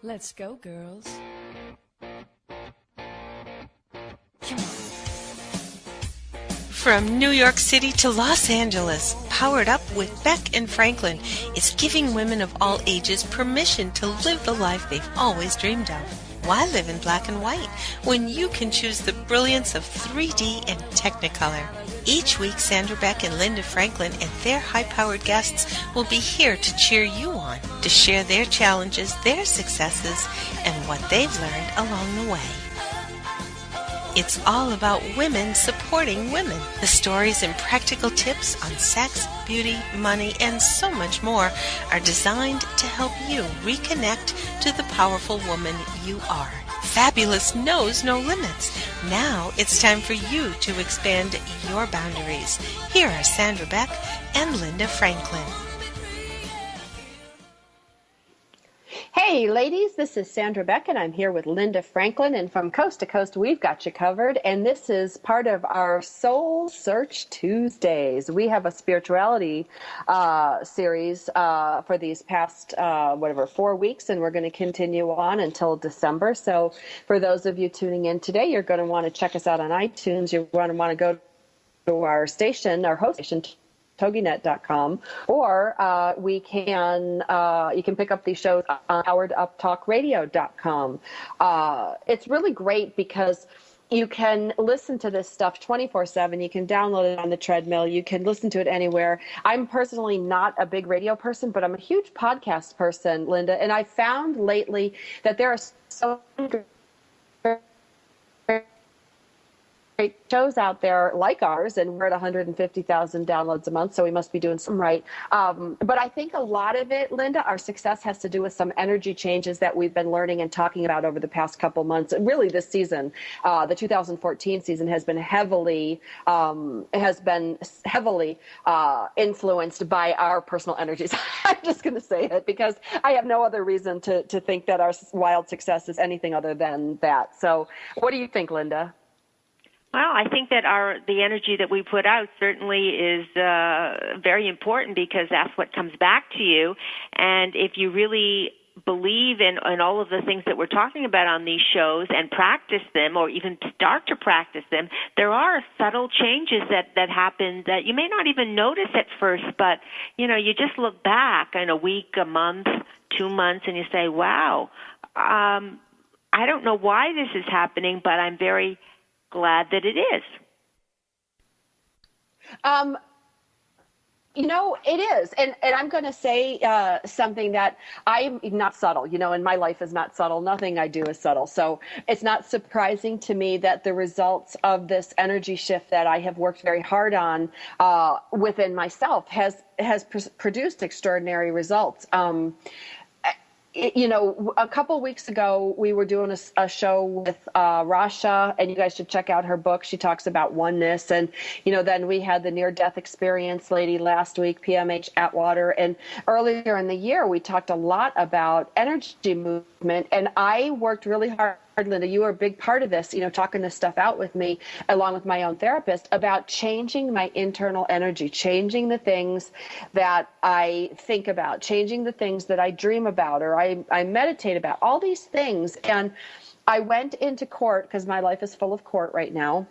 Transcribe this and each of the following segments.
Let's go, girls. Come on. From New York City to Los Angeles, Powered Up with Beck and Franklin is giving women of all ages permission to live the life they've always dreamed of. Why live in black and white when you can choose the brilliance of 3D and Technicolor? Each week, Sandra, Beck, and Linda Franklin and their high-powered guests will be here to cheer you on, to share their challenges, their successes, and what they've learned along the way. It's all about women supporting women. The stories and practical tips on sex, beauty, money, and so much more are designed to help you reconnect to the powerful woman you are. Fabulous knows no limits. Now it's time for you to expand your boundaries. Here are Sandra Beck and Linda Franklin. Hey ladies, this is Sandra Beck and I'm here with Linda Franklin, and from coast to coast we've got you covered, and this is part of our Soul Search Tuesdays. We have a spirituality series for these past 4 weeks, and we're going to continue on until December. So for those of you tuning in today, you're going to want to check us out on iTunes. You're going to want to go to our station, our host station, toginet.com, or you can pick up these shows on powereduptalkradio.com. It's really great because you can listen to this stuff 24/7. You can download it on the treadmill. You can listen to it anywhere. I'm personally not a big radio person, but I'm a huge podcast person, Linda, and I found lately that there are so many great shows out there like ours, and we're at 150,000 downloads a month, so we must be doing some right. But I think a lot of it, Linda, our success has to do with some energy changes that we've been learning and talking about over the past couple months. Really, this season, the 2014 season, has been heavily influenced by our personal energies. I'm just going to say it because I have no other reason to think that our wild success is anything other than that. So, what do you think, Linda? Well, I think that the energy that we put out certainly is very important, because that's what comes back to you. And if you really believe in all of the things that we're talking about on these shows and practice them, or even start to practice them, there are subtle changes that happen that you may not even notice at first, but you just look back in a week, a month, 2 months, and you say, wow, I don't know why this is happening, but I'm very glad that it is. It is. And I'm going to say something that I'm not subtle, and my life is not subtle. Nothing I do is subtle. So it's not surprising to me that the results of this energy shift that I have worked very hard on within myself has produced extraordinary results. A couple weeks ago, we were doing a show with Rasha, and you guys should check out her book. She talks about oneness. And, then we had the near-death experience lady last week, PMH Atwater. And earlier in the year, we talked a lot about energy movement. And I worked really hard, Linda, you were a big part of this, talking this stuff out with me, along with my own therapist, about changing my internal energy, changing the things that I think about, changing the things that I dream about, or I meditate about, all these things. And I went into court, because my life is full of court right now,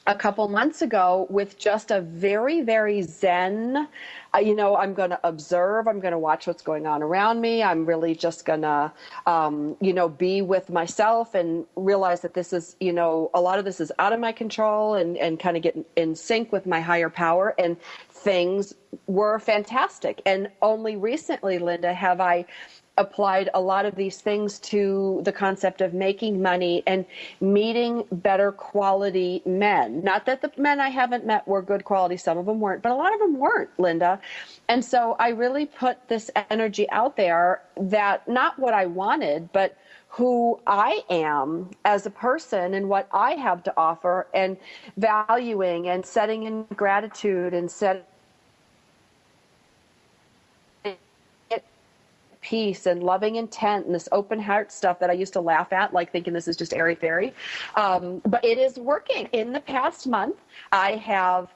a couple months ago with just a very, very zen, I'm going to observe, I'm going to watch what's going on around me. I'm really just going to, be with myself and realize that this is, a lot of this is out of my control, and kind of get in sync with my higher power. And things were fantastic. And only recently, Linda, have I applied a lot of these things to the concept of making money and meeting better quality men. Not that the men I haven't met were good quality, some of them weren't, but a lot of them weren't, Linda. And so I really put this energy out there, that not what I wanted, but who I am as a person and what I have to offer, and valuing and setting in gratitude and setting peace and loving intent and this open heart stuff that I used to laugh at, like thinking this is just airy fairy. But it is working. In the past month, I have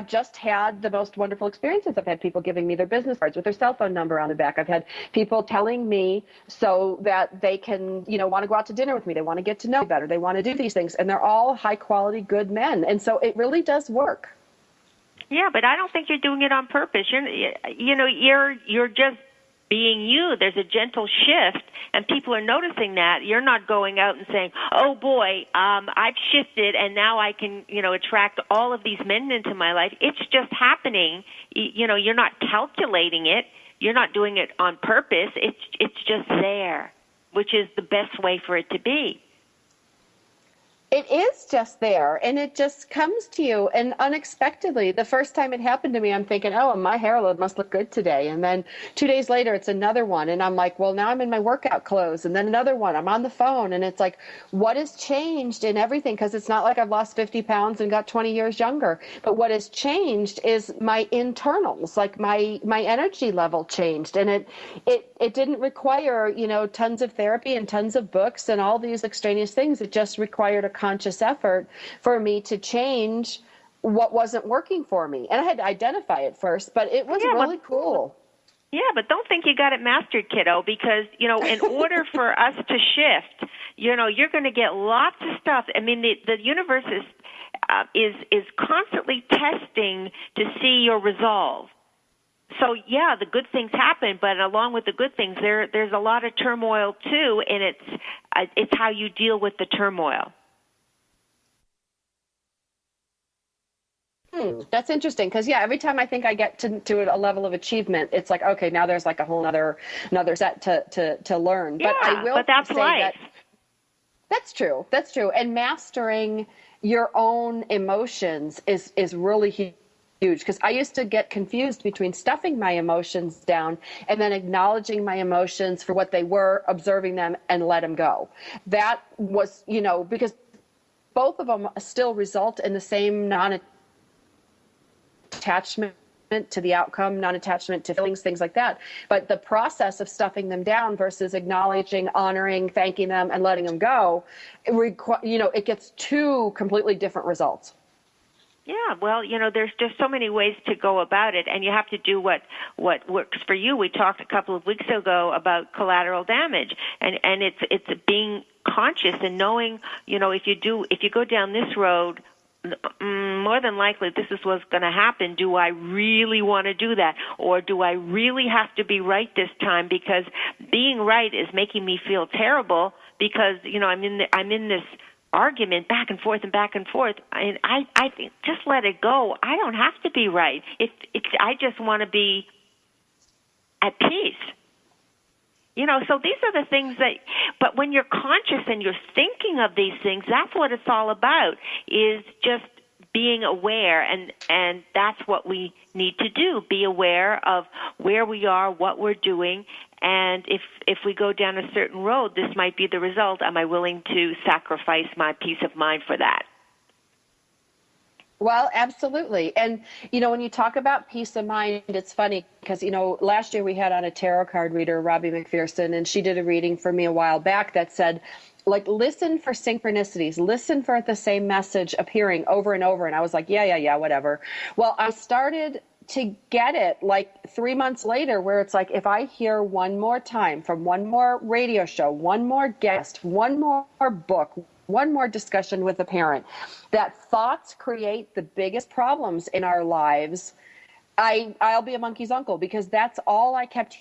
just had the most wonderful experiences. I've had people giving me their business cards with their cell phone number on the back. I've had people telling me so that they can, want to go out to dinner with me. They want to get to know me better. They want to do these things. And they're all high quality, good men. And so it really does work. Yeah, but I don't think you're doing it on purpose. You're just being you. There's a gentle shift, and people are noticing that. You're not going out and saying, "Oh boy, I've shifted, and now I can, attract all of these men into my life." It's just happening. You're not calculating it. You're not doing it on purpose. It's just there, which is the best way for it to be. It is just there, and it just comes to you, and unexpectedly. The first time it happened to me, I'm thinking, oh, my hair must look good today. And then 2 days later, it's another one, and I'm like, well, now I'm in my workout clothes. And then another one, I'm on the phone, and it's like, what has changed in everything? Because it's not like I've lost 50 pounds and got 20 years younger. But what has changed is my internals, like my energy level changed. And it didn't require, tons of therapy and tons of books and all these extraneous things. It just required a conscious effort for me to change what wasn't working for me. And I had to identify it first, but it was really cool. Yeah, but don't think you got it mastered, kiddo, because, in order for us to shift, you're going to get lots of stuff. I mean, the universe is constantly testing to see your resolve. So, yeah, the good things happen, but along with the good things, there's a lot of turmoil, too, and it's how you deal with the turmoil. That's interesting because, every time I think I get to a level of achievement, it's like, okay, now there's like a whole another set to learn. Yeah, but that's say life. That's true. That's true. And mastering your own emotions is really huge. Because I used to get confused between stuffing my emotions down and then acknowledging my emotions for what they were, observing them, and let them go. That was, because both of them still result in the same non-attachment to the outcome, non-attachment to feelings, things like that. But the process of stuffing them down versus acknowledging, honoring, thanking them, and letting them go, it gets two completely different results. Yeah, well, there's just so many ways to go about it, and you have to do what works for you. We talked a couple of weeks ago about collateral damage, and it's being conscious and knowing, if you go down this road, more than likely this is what's going to happen. Do I really want to do that, or do I really have to be right this time? Because being right is making me feel terrible because I'm in this argument back and forth. And I think just let it go. I don't have to be right. I just want to be at peace. So these are the things but when you're conscious and you're thinking of these things, that's what it's all about, is just being aware, and that's what we need to do, be aware of where we are, what we're doing, and if we go down a certain road, this might be the result. Am I willing to sacrifice my peace of mind for that? Well, absolutely. And, when you talk about peace of mind, it's funny because, last year we had on a tarot card reader, Robbie McPherson, and she did a reading for me a while back that said, listen for synchronicities, listen for the same message appearing over and over. And I was like, yeah, whatever. Well, I started to get it 3 months later, where it's like, if I hear one more time from one more radio show, one more guest, one more book, one more discussion with a parent, that thoughts create the biggest problems in our lives, I'll be a monkey's uncle, because that's all I kept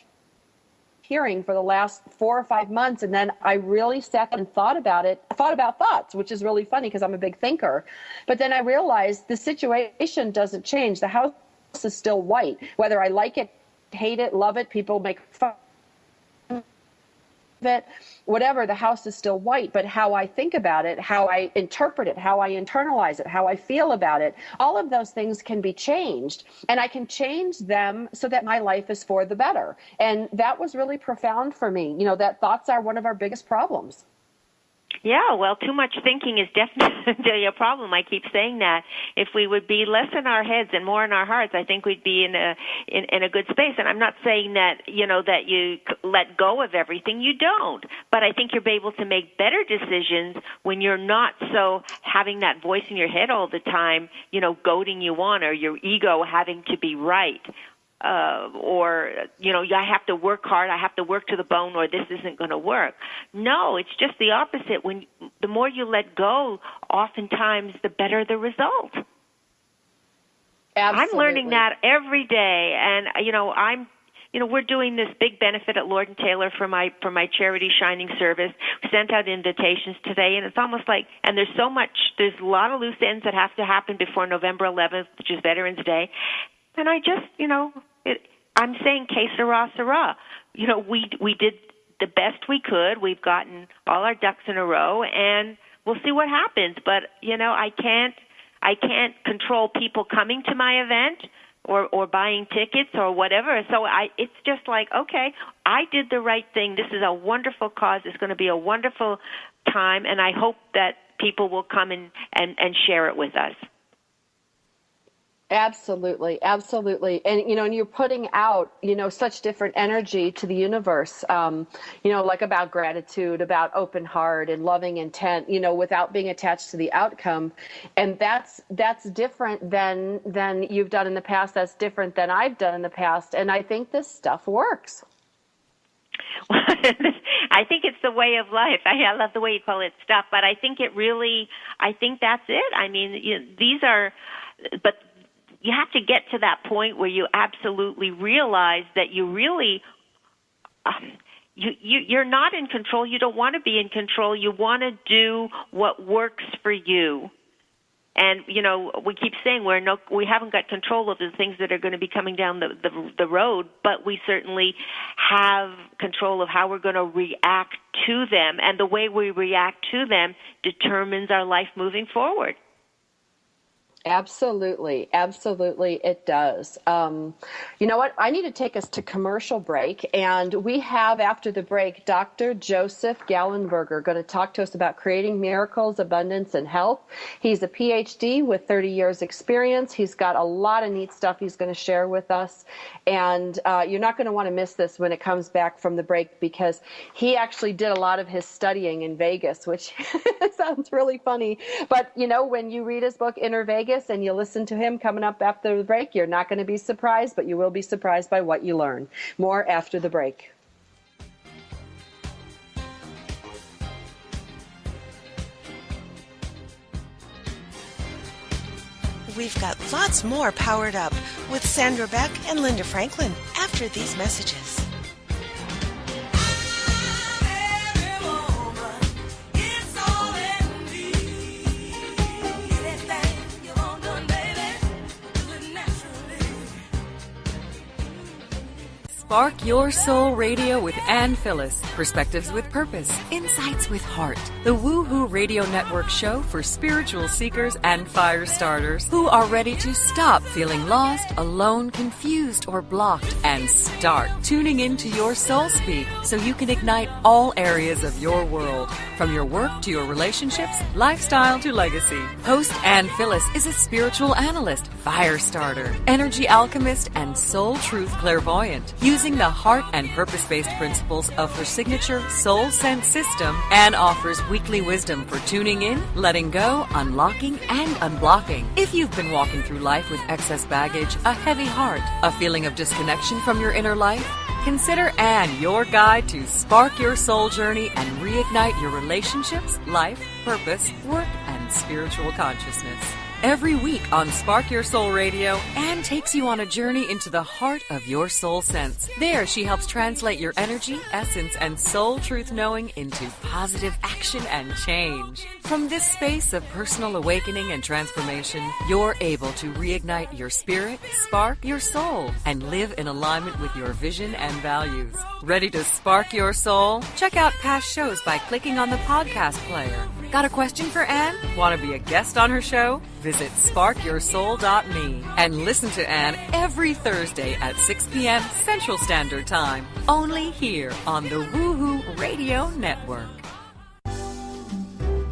hearing for the last 4 or 5 months. And then I really sat and thought about thoughts, which is really funny because I'm a big thinker. But then I realized the situation doesn't change. The house is still white. Whether I like it, hate it, love it, people make fun of it, whatever, the house is still white. But how I think about it, how I interpret it, how I internalize it, how I feel about it, all of those things can be changed. And I can change them so that my life is for the better. And that was really profound for me, that thoughts are one of our biggest problems. Yeah, well, too much thinking is definitely a problem. I keep saying that. If we would be less in our heads and more in our hearts, I think we'd be in a good space. And I'm not saying that, that you let go of everything. You don't. But I think you'll be able to make better decisions when you're not so having that voice in your head all the time, goading you on, or your ego having to be right. I have to work hard, I have to work to the bone, or this isn't going to work. No, it's just the opposite. When the more you let go, oftentimes the better the result. Absolutely. I'm learning that every day, and we're doing this big benefit at Lord and Taylor for my charity Shining Service. We sent out invitations today, and it's almost like, and there's a lot of loose ends that have to happen before November 11th, which is Veterans Day. And I just, I'm saying que sera, sera. We did the best we could. We've gotten all our ducks in a row, and we'll see what happens. But, I can't control people coming to my event or buying tickets or whatever. So it's just like, okay, I did the right thing. This is a wonderful cause. It's going to be a wonderful time, and I hope that people will come and share it with us. Absolutely, absolutely. And, and you're putting out, such different energy to the universe, like about gratitude, about open heart and loving intent, without being attached to the outcome. And that's different than you've done in the past. That's different than I've done in the past. And I think this stuff works. I think it's the way of life. I love the way you call it stuff, but I think that's it. I mean, but you have to get to that point where you absolutely realize that you really, you're not in control. You don't want to be in control. You want to do what works for you. And, we keep saying we haven't got control of the things that are going to be coming down the road, but we certainly have control of how we're going to react to them. And the way we react to them determines our life moving forward. Absolutely. Absolutely, it does. You know what? I need to take us to commercial break, and we have, after the break, Dr. Joseph Gallenberger going to talk to us about creating miracles, abundance, and health. He's a PhD with 30 years experience. He's got a lot of neat stuff he's going to share with us, and you're not going to want to miss this when it comes back from the break, because he actually did a lot of his studying in Vegas, which sounds really funny. But, when you read his book, InnerVegas, and you listen to him coming up after the break, you're not going to be surprised, but you will be surprised by what you learn. More after the break. We've got lots more Powered Up with Sandra Beck and Linda Franklin after these messages. Spark Your Soul Radio with Ann Phyllis. Perspectives with purpose. Insights with heart. The Woohoo Radio Network show for spiritual seekers and fire starters who are ready to stop feeling lost, alone, confused, or blocked and start tuning into your soul speak so you can ignite all areas of your world, from your work to your relationships, lifestyle to legacy. Host Ann Phyllis is a spiritual analyst, fire starter, energy alchemist, and soul truth clairvoyant. Using the heart and purpose-based principles of her signature Soul Sense system, Anne offers weekly wisdom for tuning in, letting go, unlocking, and unblocking. If you've been walking through life with excess baggage, a heavy heart, a feeling of disconnection from your inner life, consider Anne your guide to spark your soul journey and reignite your relationships, life, purpose, work, and spiritual consciousness. Every week on Spark Your Soul Radio, Anne takes you on a journey into the heart of your soul sense. There, she helps translate your energy, essence, and soul truth knowing into positive action and change. From this space of personal awakening and transformation, you're able to reignite your spirit, spark your soul, and live in alignment with your vision and values. Ready to spark your soul? Check out past shows by clicking on the podcast player. Got a question for Anne? Want to be a guest on her show? Visit sparkyoursoul.me and listen to Anne every Thursday at 6 p.m. Central Standard Time, only here on the Woohoo Radio Network.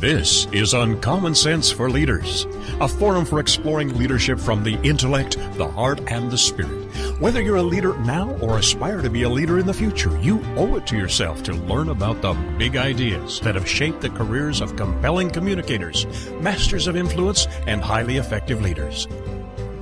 This is Uncommon Sense for Leaders, a forum for exploring leadership from the intellect, the heart, and the spirit. Whether you're a leader now or aspire to be a leader in the future, you owe it to yourself to learn about the big ideas that have shaped the careers of compelling communicators, masters of influence, and highly effective leaders.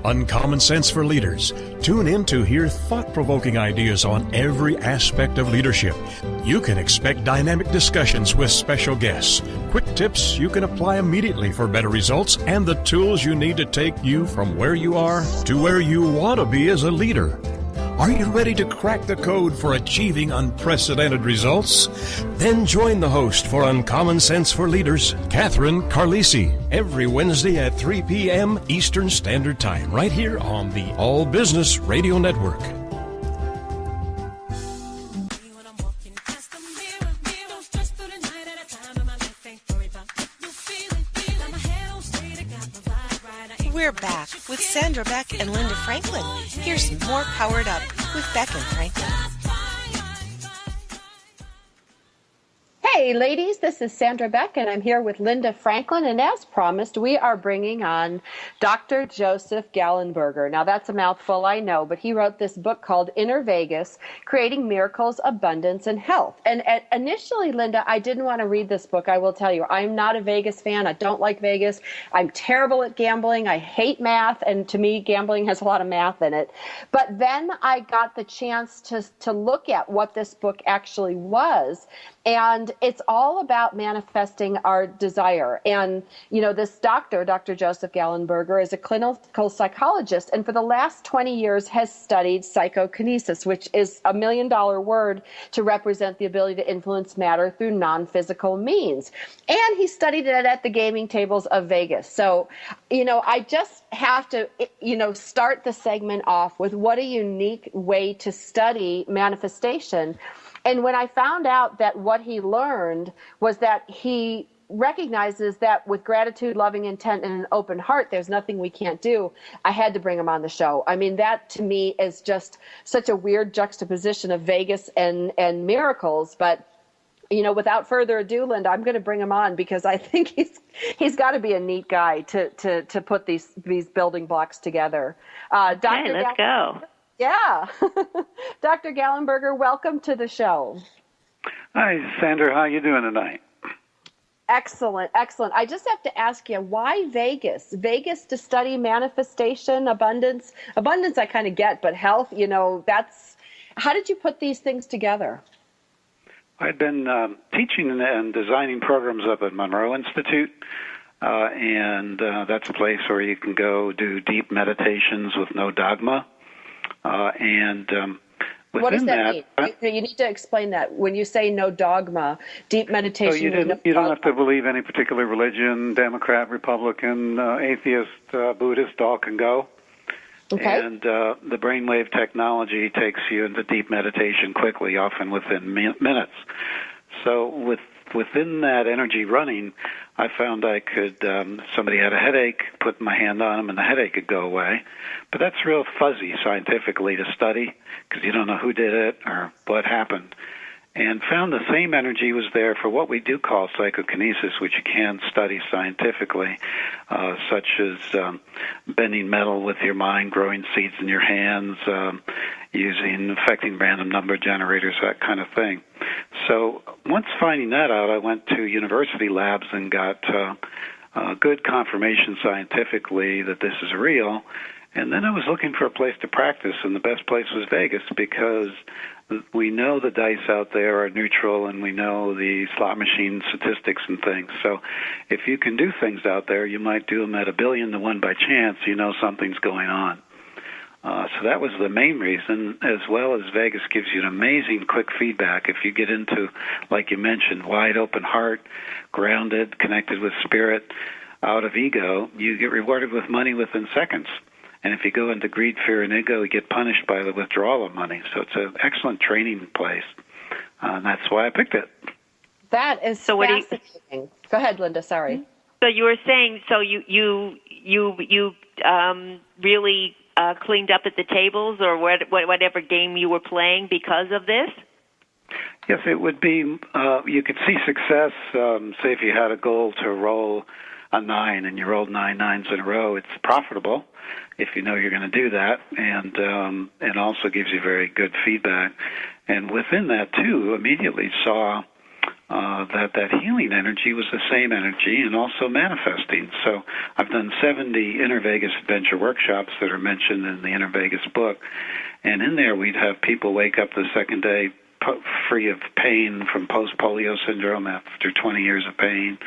Uncommon Sense for Leaders. Tune in to hear thought-provoking ideas on every aspect of leadership. You can expect dynamic discussions with special guests, quick tips you can apply immediately for better results, and the tools you need to take you from where you are to where you want to be as a leader. Are you ready to crack the code for achieving unprecedented results? Then join the host for Uncommon Sense for Leaders, Catherine Carlisi, every Wednesday at 3 p.m. Eastern Standard Time, right here on the All Business Radio Network. We're back with Sandra, Beck, and Linda Franklin. Here's more Powered Up with Beck and Franklin. Hey, ladies, this is Sandra Beck, and I'm here with Linda Franklin. And as promised, we are bringing on Dr. Joseph Gallenberger. Now, that's a mouthful, I know, but he wrote this book called InnerVegas, Creating Miracles, Abundance, and Health. And initially, Linda, I didn't want to read this book, I will tell you. I'm not a Vegas fan. I don't like Vegas. I'm terrible at gambling. I hate math, and to me, gambling has a lot of math in it. But then I got the chance to look at what this book actually was, and it's all about manifesting our desire. And, you know, this doctor, Dr. Joseph Gallenberger, is a clinical psychologist, and for the last 20 years has studied pscyhokinesis, which is $1 million word to represent the ability to influence matter through non-physical means. And he studied it at the gaming tables of Vegas. So, you know, I just have to, start the segment off with what a unique way to study manifestation. And when I found out that what he learned was that he recognizes that with gratitude, loving intent, and an open heart, there's nothing we can't do, I had to bring him on the show. I mean, that to me is just such a weird juxtaposition of Vegas and miracles. But, you know, without further ado, Linda, I'm going to bring him on because I think he's got to be a neat guy to put these building blocks together. Okay, let's go. Yeah. Dr. Gallenberger, welcome to the show. Hi, Sandra. How you doing tonight? Excellent, excellent. I just have to ask you, why Vegas? Vegas to study manifestation, abundance? Abundance I kind of get, but health, how did you put these things together? I'd been teaching and designing programs up at Monroe Institute, and that's a place where you can go do deep meditations with no dogma. What does that mean? You need to explain that. When you say no dogma, deep meditation. So you don't have to believe any particular religion, Democrat, Republican, atheist, Buddhist, all can go. Okay. And the brainwave technology takes you into deep meditation quickly, often within minutes. So within that energy running, I found I could, somebody had a headache, put my hand on them and the headache could go away. But that's real fuzzy scientifically to study because you don't know who did it or what happened. And found the same energy was there for what we do call pscyhokinesis, which you can study scientifically, such as bending metal with your mind, growing seeds in your hands, affecting random number generators, that kind of thing. So once finding that out, I went to university labs and got good confirmation scientifically that this is real. And then I was looking for a place to practice, and the best place was Vegas because we know the dice out there are neutral, and we know the slot machine statistics and things. So if you can do things out there, you might do them at 1 billion to 1 by chance. You know something's going on. So that was the main reason, as well as Vegas gives you an amazing quick feedback. If you get into, like you mentioned, wide open heart, grounded, connected with spirit, out of ego, you get rewarded with money within seconds. And if you go into greed, fear, and ego, you get punished by the withdrawal of money. So it's an excellent training place. And that's why I picked it. That is fascinating. Go ahead, Linda. Sorry. So you were saying, so you really cleaned up at the tables or whatever game you were playing because of this? Yes, it would be, you could see success, say if you had a goal to roll a 9 and you rolled 9 nines in a row, it's profitable if you know you're going to do that, and also gives you very good feedback. And within that, too, immediately saw that healing energy was the same energy and also manifesting. So I've done 70 InnerVegas adventure workshops that are mentioned in the InnerVegas book, and in there we'd have people wake up the second day free of pain from post-polio syndrome after 20 years of pain,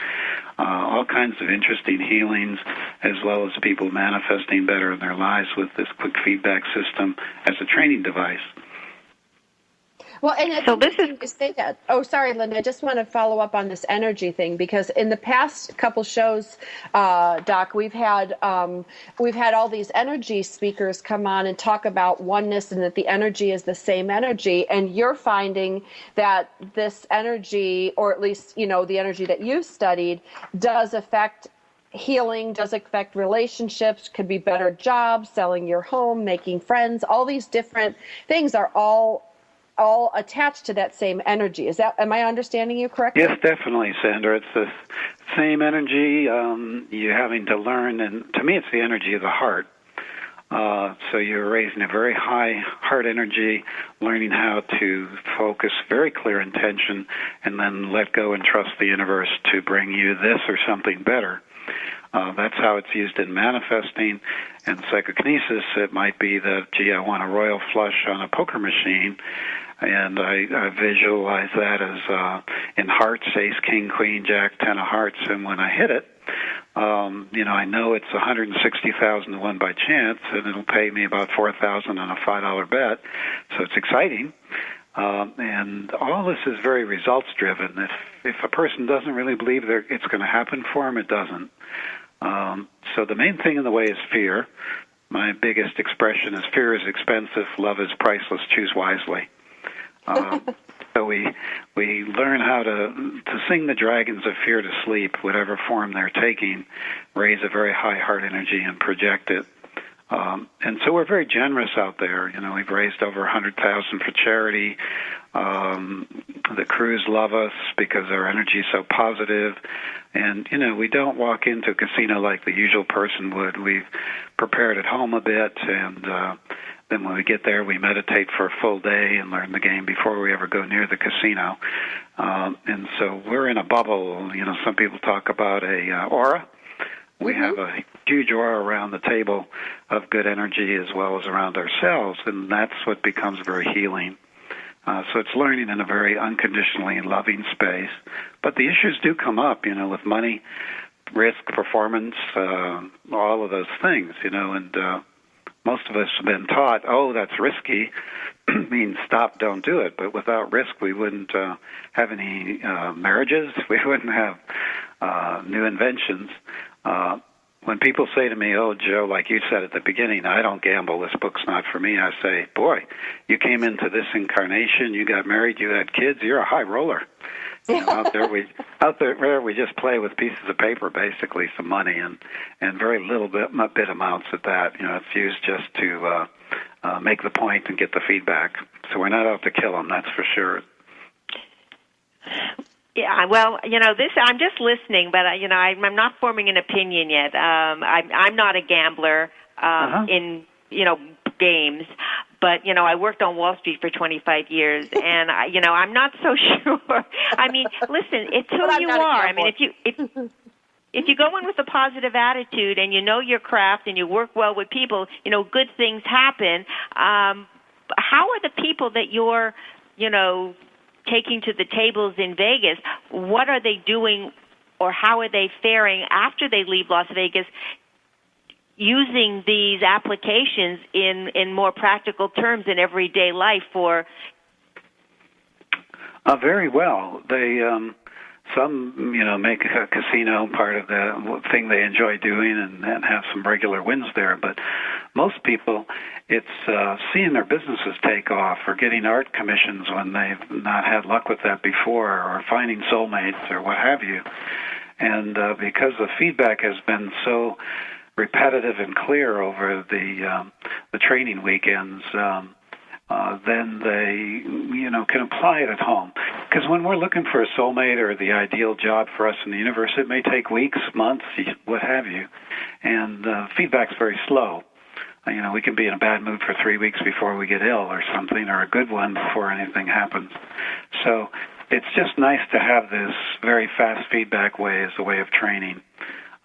all kinds of interesting healings, as well as people manifesting better in their lives with this quick feedback system as a training device. Well, and so this is to say that. Oh, sorry, Linda. I just want to follow up on this energy thing, because in the past couple shows, Doc, we've had all these energy speakers come on and talk about oneness and that the energy is the same energy. And you're finding that this energy, or at least the energy that you've studied, does affect healing, does affect relationships, could be better jobs, selling your home, making friends. All these different things are all attached to that same energy. Am I understanding you correctly? Yes, definitely, Sandra. It's the same energy. You're having to learn, and to me it's the energy of the heart. So you're raising a very high heart energy, learning how to focus very clear intention, and then let go and trust the universe to bring you this or something better. That's how it's used in manifesting. And psychokinesis, it might be that, I want a royal flush on a poker machine, and I visualize that as in hearts, ace, king, queen, jack, 10 of hearts, and when I hit it, I know it's 160,000 to 1 by chance, and it'll pay me about 4,000 on a $5 bet, so it's exciting. And all this is very results-driven. If a person doesn't really believe it's going to happen for them, it doesn't. So the main thing in the way is fear. My biggest expression is fear is expensive, love is priceless, choose wisely. So we learn how to sing the dragons of fear to sleep, whatever form they're taking, raise a very high heart energy and project it. And so we're very generous out there. We've raised over 100,000 for charity. The crews love us because our energy is so positive. And, we don't walk into a casino like the usual person would. We've prepared at home a bit, and then when we get there, we meditate for a full day and learn the game before we ever go near the casino. And so we're in a bubble. Some people talk about a aura. We have a huge aura around the table of good energy as well as around ourselves, and that's what becomes very healing. So it's learning in a very unconditionally loving space. But the issues do come up, with money, risk, performance, all of those things, and most of us have been taught, that's risky, means stop, don't do it. But without risk, we wouldn't have any marriages. We wouldn't have new inventions. When people say to me, Joe, like you said at the beginning, I don't gamble, this book's not for me, I say, boy, you came into this incarnation, you got married, you had kids, you're a high roller. Out there we just play with pieces of paper, basically, some money, and very little bit amounts at that. It's used just to make the point and get the feedback. So we're not out to kill them, that's for sure. Yeah, well, I'm just listening, but I'm not forming an opinion yet. I'm not a gambler in games, but I worked on Wall Street for 25 years, and I'm not so sure. I mean, listen, it's who you are. I mean, if you go in with a positive attitude and you know your craft and you work well with people, good things happen. How are the people that you're, taking to the tables in Vegas, what are they doing, or how are they faring after they leave Las Vegas, using these applications in more practical terms in everyday life for? Very well. They some make a casino part of the thing they enjoy doing and have some regular wins there, but most people, it's seeing their businesses take off or getting art commissions when they've not had luck with that before, or finding soulmates or what have you. And because the feedback has been so repetitive and clear over the training weekends, then they, can apply it at home. Because when we're looking for a soulmate or the ideal job for us in the universe, it may take weeks, months, what have you, and feedback's very slow. We can be in a bad mood for 3 weeks before we get ill or something, or a good one before anything happens. So it's just nice to have this very fast feedback way as a way of training.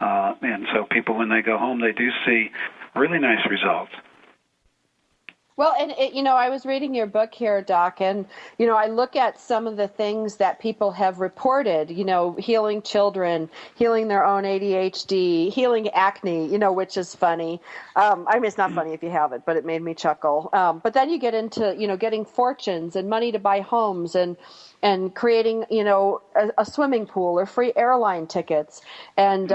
And so people, when they go home, they do see really nice results. Well, and I was reading your book here, Doc, and, I look at some of the things that people have reported, healing children, healing their own ADHD, healing acne, which is funny. It's not funny if you have it, but it made me chuckle. But then you get into, getting fortunes and money to buy homes and creating, a swimming pool or free airline tickets. And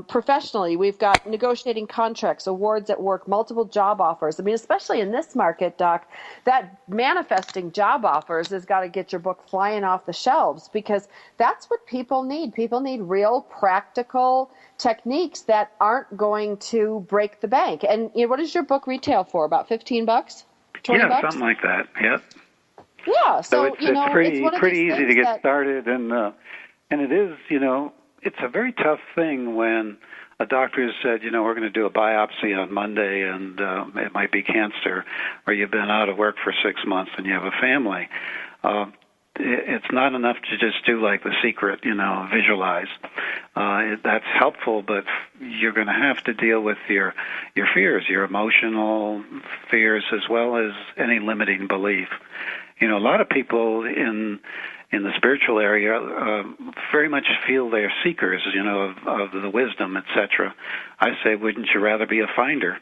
professionally, we've got negotiating contracts, awards at work, multiple job offers. Especially in this market, Doc, that manifesting job offers has got to get your book flying off the shelves, because that's what people need. People need real practical techniques that aren't going to break the bank. And what does your book retail for? About $15? $20? Yeah, something like that. Yep. Yeah, so it's pretty easy to get that... started, and it is, it's a very tough thing when a doctor has said, we're going to do a biopsy on Monday, and it might be cancer, or you've been out of work for 6 months and you have a family. It's not enough to just do like The Secret, visualize. That's helpful, but you're going to have to deal with your fears, your emotional fears, as well as any limiting belief. A lot of people in the spiritual area very much feel they're seekers, of the wisdom, etc. I say, wouldn't you rather be a finder?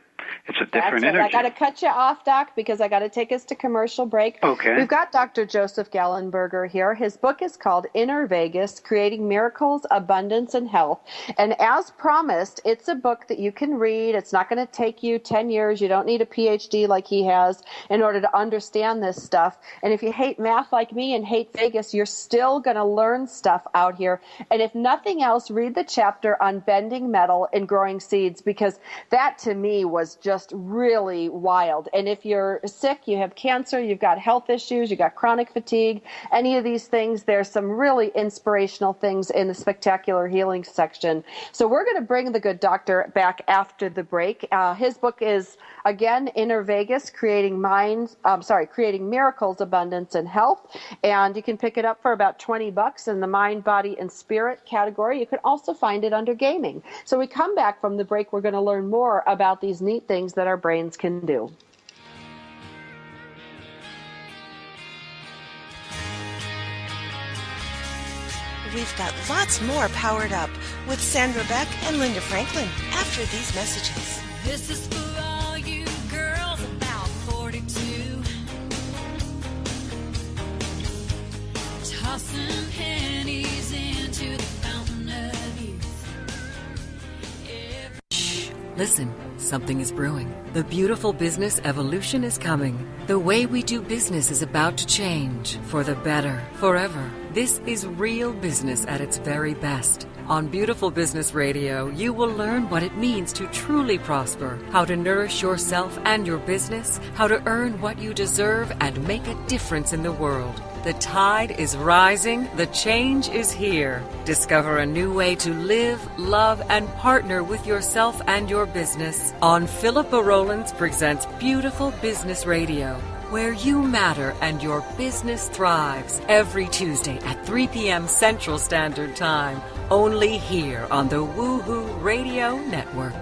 It's a different energy. I got to cut you off, Doc, because I got to take us to commercial break. Okay. We've got Dr. Joseph Gallenberger here. His book is called InnerVegas, Creating Miracles, Abundance, and Health. And as promised, it's a book that you can read. It's not going to take you 10 years. You don't need a PhD like he has in order to understand this stuff. And if you hate math like me and hate Vegas, you're still going to learn stuff out here. And if nothing else, read the chapter on bending metal and growing seeds, because that to me was just really wild. And if you're sick, you have cancer, you've got health issues, you've got chronic fatigue, any of these things, there's some really inspirational things in the spectacular healing section. So we're going to bring the good doctor back after the break. His book is, again, InnerVegas, Creating Miracles, Abundance, and Health. And you can pick it up for about $20 in the mind, body, and spirit category. You can also find it under gaming. So we come back from the break, we're going to learn more about these neat things that our brains can do. We've got lots more Powered Up with Sandra Beck and Linda Franklin after these messages. This is for all you girls about 42. Tossing pennies into the fountain of youth. Listen, something is brewing. The beautiful business evolution is coming. The way we do business is about to change for the better, forever. This is real business at its very best. On Beautiful Business Radio, you will learn what it means to truly prosper, how to nourish yourself and your business, how to earn what you deserve and make a difference in the world. The tide is rising, the change is here. Discover a new way to live, love, and partner with yourself and your business on Philippa Rowlands Presents Beautiful Business Radio, where you matter and your business thrives, every Tuesday at 3 p.m. Central Standard Time, only here on the Woohoo Radio Network.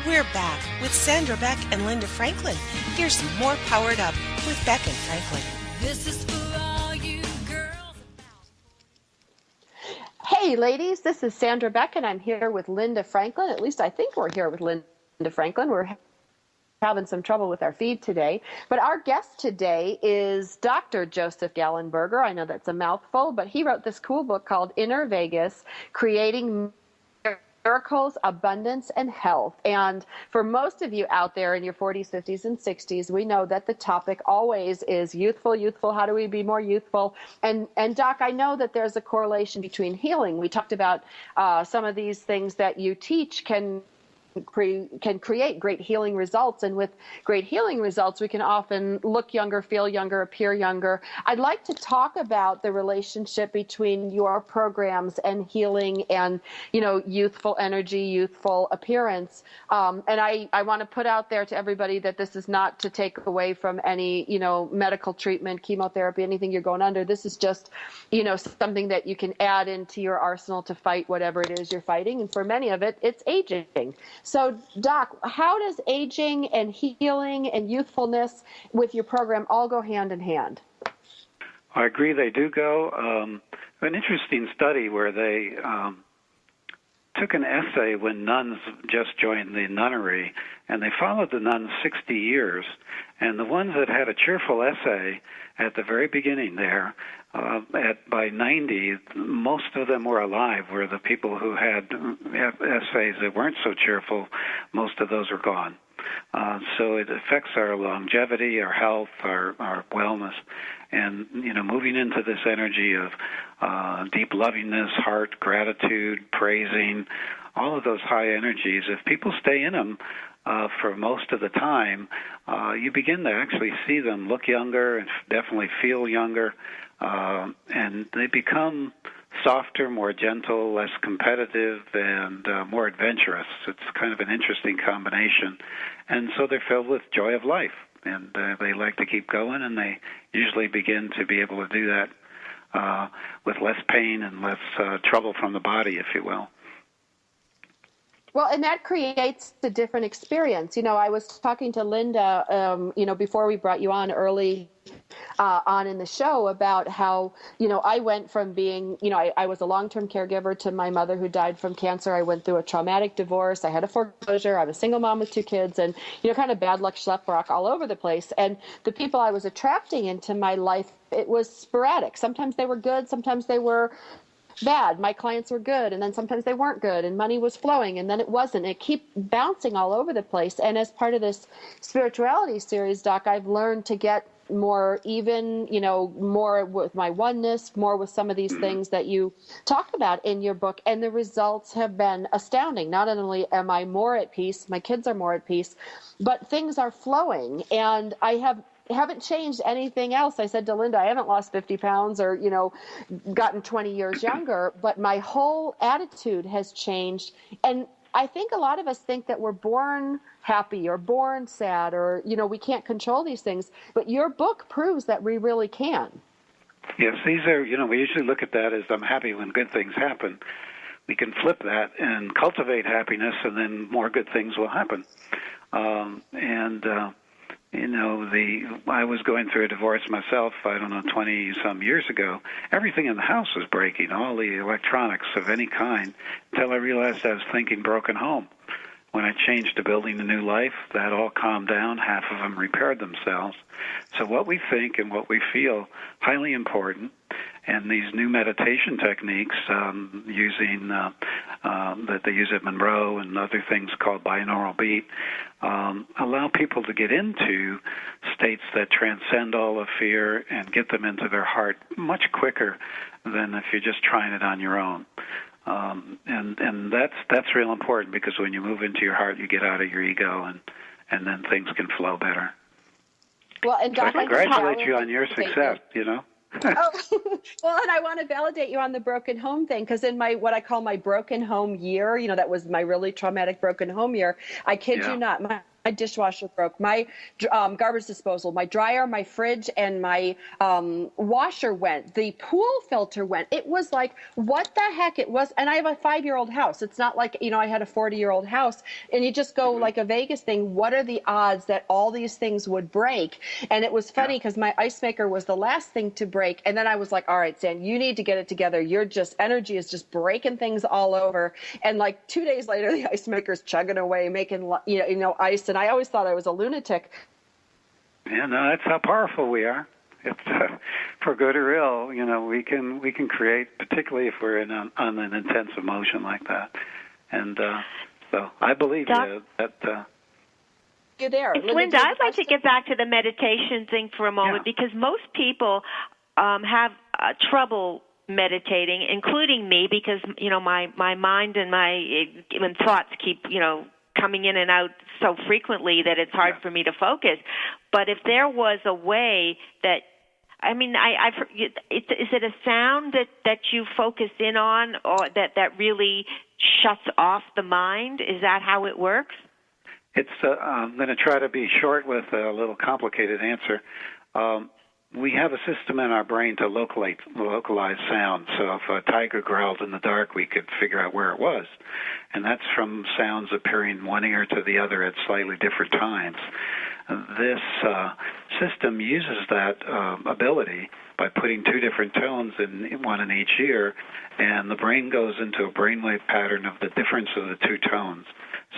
We're back with Sandra Beck and Linda Franklin. Here's some more Powered Up with Beck and Franklin. This is for all you girls. Hey, ladies, this is Sandra Beck, and I'm here with Linda Franklin. At least I think we're here with Linda Franklin. We're having some trouble with our feed today. But our guest today is Dr. Joseph Gallenberger. I know that's a mouthful, but he wrote this cool book called InnerVegas, Creating miracles, abundance, and health. And for most of you out there in your 40s, 50s, and 60s, we know that the topic always is youthful. How do we be more youthful? And Doc, I know that there's a correlation between healing. We talked about some of these things that you teach can create great healing results. And with great healing results, we can often look younger, feel younger, appear younger. I'd like to talk about the relationship between your programs and healing and, youthful energy, youthful appearance. And I want to put out there to everybody that this is not to take away from any, medical treatment, chemotherapy, anything you're going under. This is just, something that you can add into your arsenal to fight whatever it is you're fighting. And for many of it, it's aging. So, Doc, how does aging and healing and youthfulness with your program all go hand in hand? I agree they do go. An interesting study where they took an essay when nuns just joined the nunnery, and they followed the nuns 60 years. And the ones that had a cheerful essay at the very beginning there, by 90, most of them were alive, where the people who had essays that weren't so cheerful, most of those are gone. So it affects our longevity, our health, our wellness, and, moving into this energy of deep lovingness, heart, gratitude, praising, all of those high energies. If people stay in them for most of the time, you begin to actually see them look younger and definitely feel younger, and they become softer, more gentle, less competitive, and more adventurous. It's kind of an interesting combination. And so they're filled with joy of life, and they like to keep going, and they usually begin to be able to do that with less pain and less trouble from the body, if you will. Well, and that creates a different experience. I was talking to Linda, before we brought you on early on in the show about how, I went from being, I was a long-term caregiver to my mother who died from cancer. I went through a traumatic divorce. I had a foreclosure. I'm a single mom with 2 kids and, kind of bad luck, schlep rock all over the place. And the people I was attracting into my life, it was sporadic. Sometimes they were good. Sometimes they were bad. My clients were good, and then sometimes they weren't good, and money was flowing, and then it wasn't. It kept bouncing all over the place. And as part of this spirituality series, Doc, I've learned to get more even, more with my oneness, more with some of these things that you talk about in your book. And the results have been astounding. Not only am I more at peace, my kids are more at peace, but things are flowing. And I haven't changed anything else. I said to Linda, I haven't lost 50 pounds or, gotten 20 years younger, but my whole attitude has changed. And I think a lot of us think that we're born happy or born sad or, we can't control these things. But your book proves that we really can. Yes, these are, we usually look at that as I'm happy when good things happen. We can flip that and cultivate happiness, and then more good things will happen. I was going through a divorce myself, 20-some years ago. Everything in the house was breaking, all the electronics of any kind, until I realized I was thinking broken home. When I changed to building a new life, that all calmed down. Half of them repaired themselves. So what we think and what we feel, highly important. And these new meditation techniques, using that they use at Monroe and other things called binaural beat, allow people to get into states that transcend all of fear and get them into their heart much quicker than if you're just trying it on your own. And that's real important, because when you move into your heart, you get out of your ego, and then things can flow better. Well, and so I congratulate you on your success, Oh, well, and I want to validate you on the broken home thing, because in what I call my broken home year, that was my really traumatic broken home year. I kid you not, my dishwasher broke, my garbage disposal, my dryer, my fridge, and my washer went. The pool filter went. It was like, what the heck? It was, and I have a 5-year-old house. It's not like, I had a 40-year-old house, and you just go like a Vegas thing. What are the odds that all these things would break? And it was funny because my ice maker was the last thing to break. And then I was like, all right, Sam, you need to get it together. Energy is just breaking things all over. And like 2 days later, the ice maker's chugging away, making, ice. And I always thought I was a lunatic. Yeah, no, that's how powerful we are. It's for good or ill. We can create, particularly if we're on an intense emotion like that. And so I believe that. You're there. Linda, I'd like to get back to the meditation thing for a moment because most people have trouble meditating, including me, because my mind and my thoughts keep coming in and out so frequently that it's hard for me to focus. But if there was a way that, is it a sound that you focus in on, or that really shuts off the mind? Is that how it works? It's. I'm going to try to be short with a little complicated answer. We have a system in our brain to localize sound. So if a tiger growled in the dark, we could figure out where it was. And that's from sounds appearing one ear to the other at slightly different times. This system uses that ability by putting two different tones, one in each ear, and the brain goes into a brainwave pattern of the difference of the two tones.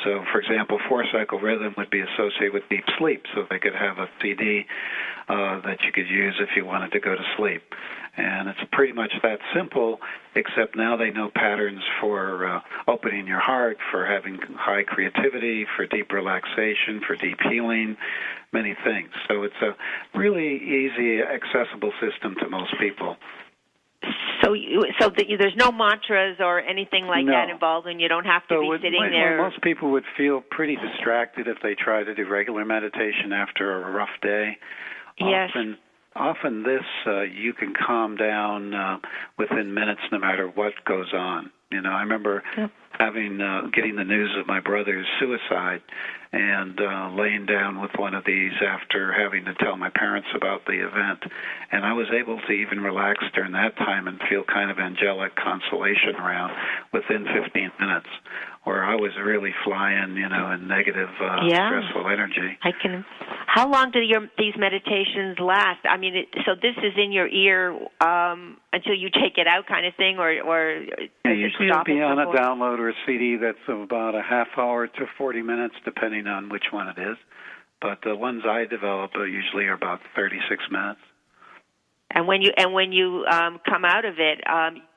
So, for example, 4-cycle rhythm would be associated with deep sleep, so they could have a CD that you could use if you wanted to go to sleep. And it's pretty much that simple, except now they know patterns for opening your heart, for having high creativity, for deep relaxation, for deep healing, many things. So it's a really easy, accessible system to most people. So there's no mantras or anything like that involved, and you don't have to be sitting there. Most people would feel pretty distracted if they try to do regular meditation after a rough day. Yes. Often this, you can calm down within minutes no matter what goes on. I remember getting the news of my brother's suicide and laying down with one of these after having to tell my parents about the event. And I was able to even relax during that time and feel kind of angelic consolation around within 15 minutes, where I was really flying, in negative, stressful energy. How long do these meditations last? So this is in your ear until you take it out, kind of thing, or usually it'll be on a download or a CD that's about a half hour to 40 minutes, depending on which one it is. But the ones I develop usually are about 36 minutes. And when you come out of it,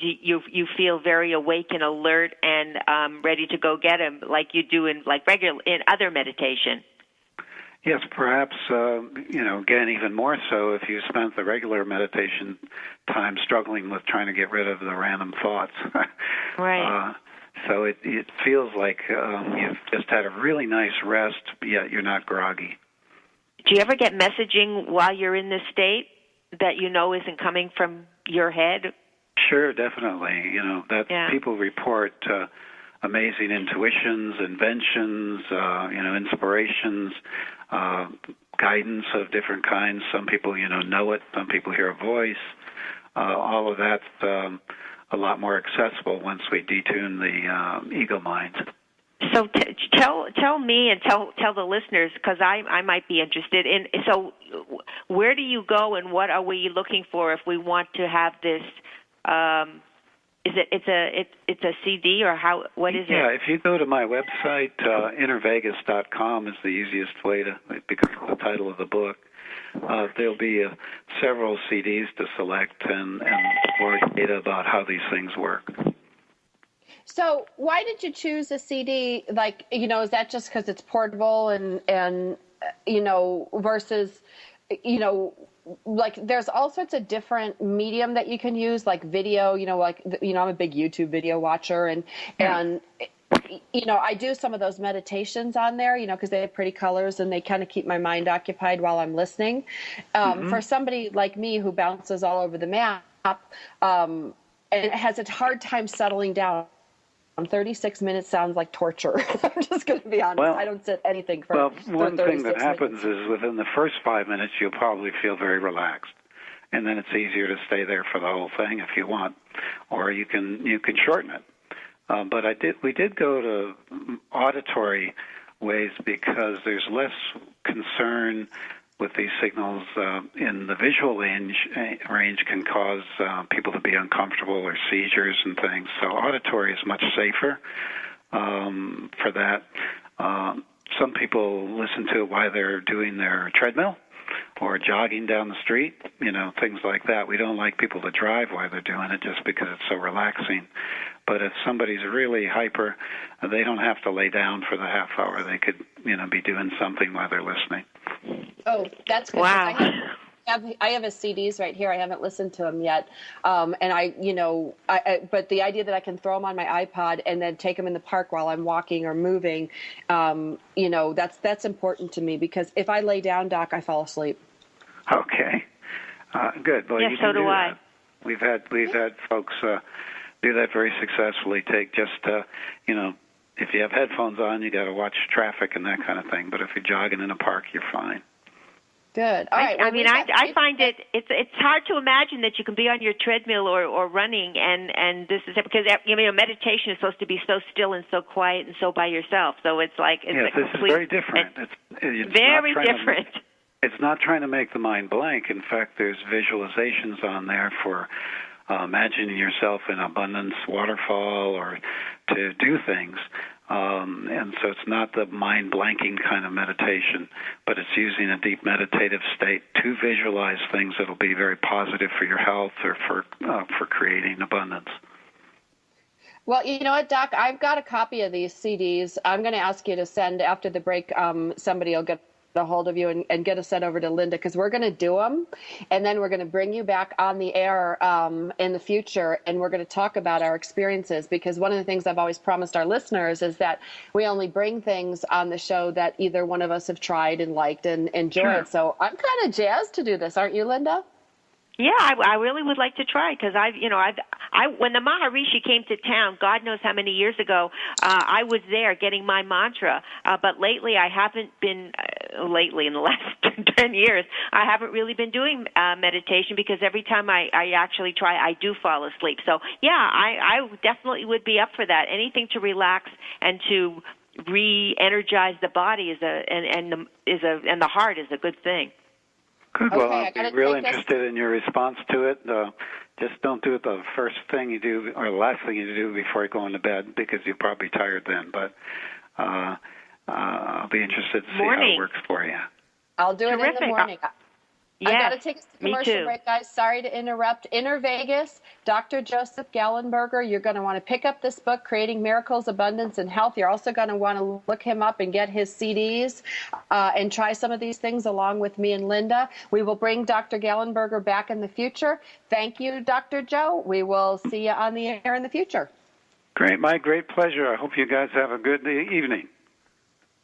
you feel very awake and alert and ready to go get him, like you do in other meditation. Yes, perhaps, again, even more so if you spent the regular meditation time struggling with trying to get rid of the random thoughts. Right. So it feels like you've just had a really nice rest, yet you're not groggy. Do you ever get messaging while you're in this state that isn't coming from your head? Sure, definitely. People report amazing intuitions, inventions, inspirations, guidance of different kinds. Some people, know it. Some people hear a voice. All of that's a lot more accessible once we detune the ego mind. So tell me and tell the listeners, because I might be interested in. So where do you go and what are we looking for if we want to have this? It's a CD or how? What is it? Yeah, if you go to my website, InnerVegas.com is the easiest way to, because of the title of the book. There'll be several CDs to select and more data about how these things work. So why did you choose a CD? Is that just because it's portable and versus, there's all sorts of different medium that you can use, like video, I'm a big YouTube video watcher and I do some of those meditations on there, because they have pretty colors and they kind of keep my mind occupied while I'm listening. For somebody like me who bounces all over the map and has a hard time settling down, 36 minutes sounds like torture. I'm just going to be honest. I don't sit anything for 36 minutes. One thing that happens is within the first 5 minutes, you'll probably feel very relaxed. And then it's easier to stay there for the whole thing if you want. Or you can shorten it. But we did go to auditory ways because there's less concern with these signals in the visual range can cause people to be uncomfortable or seizures and things. So auditory is much safer for that. Some people listen to it while they're doing their treadmill, or jogging down the street, things like that. We don't like people to drive while they're doing it just because it's so relaxing. But if somebody's really hyper, they don't have to lay down for the half hour. They could, be doing something while they're listening. Oh, that's good. Wow. I have his CDs right here. I haven't listened to them yet. And but the idea that I can throw them on my iPod and then take them in the park while I'm walking or moving, that's important to me, because if I lay down, Doc, I fall asleep. Okay. Good. Well, yes, so do I. We've had folks do that very successfully. Take just, if you have headphones on, you got to watch traffic and that kind of thing. But if you're jogging in a park, you're fine. Good. All right. I find it's hard to imagine that you can be on your treadmill or running, and this is because meditation is supposed to be so still and so quiet and so by yourself. So it's like this is very different. It's very different. It's not trying to make the mind blank. In fact, there's visualizations on there for imagining yourself in abundance waterfall or to do things. And so it's not the mind-blanking kind of meditation, but it's using a deep meditative state to visualize things that will be very positive for your health or for creating abundance. Well, you know what, Doc? I've got a copy of these CDs. I'm going to ask you to send, after the break, somebody will get a hold of you and get us sent over to Linda, because we're going to do them, and then we're going to bring you back on the air in the future, and we're going to talk about our experiences, because one of the things I've always promised our listeners is that we only bring things on the show that either one of us have tried and liked and enjoyed. Sure. So I'm kind of jazzed to do this, aren't you, Linda? Yeah, I really would like to try, because when the Maharishi came to town, God knows how many years ago, I was there getting my mantra. But lately, I haven't been. Lately, in the last 10 years, I haven't really been doing meditation, because every time I actually try, I do fall asleep. So yeah, I definitely would be up for that. Anything to relax and to re-energize the body and the heart is a good thing. Good. Well, I'd be real interested in your response to it. Just don't do it the first thing you do or the last thing you do before you go into bed, because you're probably tired then. But I'll be interested to see how it works for you. I'll do it in the morning. Yeah, I got to take us to commercial break, guys. Sorry to interrupt. InnerVegas, Dr. Joseph Gallenberger. You're going to want to pick up this book, Creating Miracles, Abundance, and Health. You're also going to want to look him up and get his CDs and try some of these things along with me and Linda. We will bring Dr. Gallenberger back in the future. Thank you, Dr. Joe. We will see you on the air in the future. Great. My great pleasure. I hope you guys have a good evening.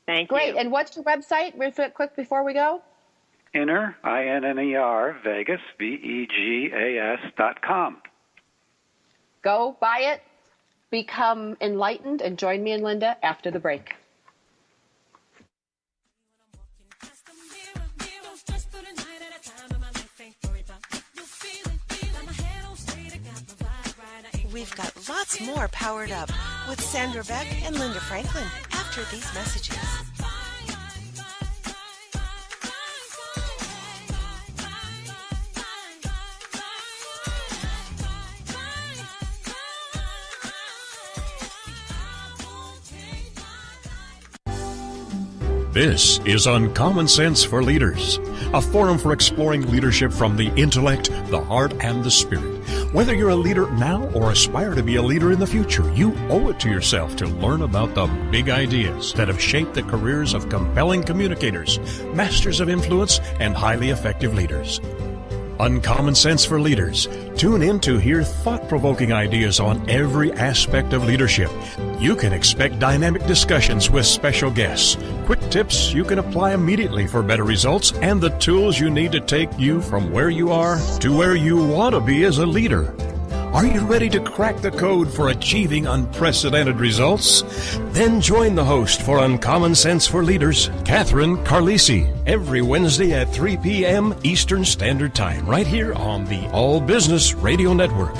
Thank you. Great. And what's your website, real quick, before we go? Inner, INNER, Vegas, VEGAS.com. Go buy it, become enlightened, and join me and Linda after the break. We've got lots more Powered Up with Sandra Beck and Linda Franklin after these messages. This is Uncommon Sense for Leaders, a forum for exploring leadership from the intellect, the heart, and the spirit. Whether you're a leader now or aspire to be a leader in the future, you owe it to yourself to learn about the big ideas that have shaped the careers of compelling communicators, masters of influence, and highly effective leaders. Uncommon Sense for Leaders. Tune in to hear thought-provoking ideas on every aspect of leadership. You can expect dynamic discussions with special guests, quick tips you can apply immediately for better results, and the tools you need to take you from where you are to where you want to be as a leader. Are you ready to crack the code for achieving unprecedented results? Then join the host for Uncommon Sense for Leaders, Catherine Carlisi, every Wednesday at 3 p.m. Eastern Standard Time, right here on the All Business Radio Network.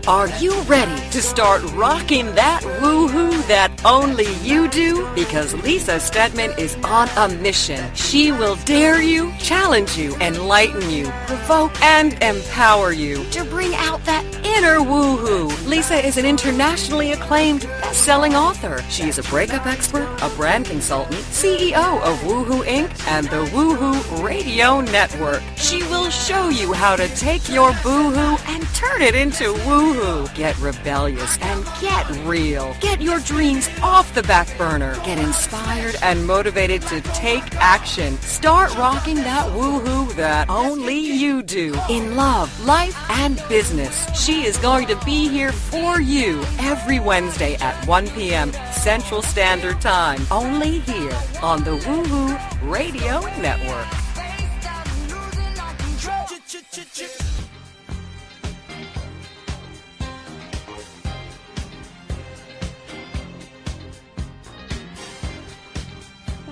Are you ready to start rocking that woo-hoo that only you do? Because Lisa Stedman is on a mission. She will dare you, challenge you, enlighten you, provoke, and empower you to bring out that Inner Woohoo. Lisa is an internationally acclaimed best-selling author. She is a breakup expert, a brand consultant, CEO of Woohoo Inc. and the Woohoo Radio Network. She will show you how to take your boohoo and turn it into woohoo. Get rebellious and get real. Get your dreams off the back burner. Get inspired and motivated to take action. Start rocking that woohoo that only you do in love, life, and business. She is going to be here for you every Wednesday at 1 p.m. Central Standard Time, only here on the Woohoo Radio Network.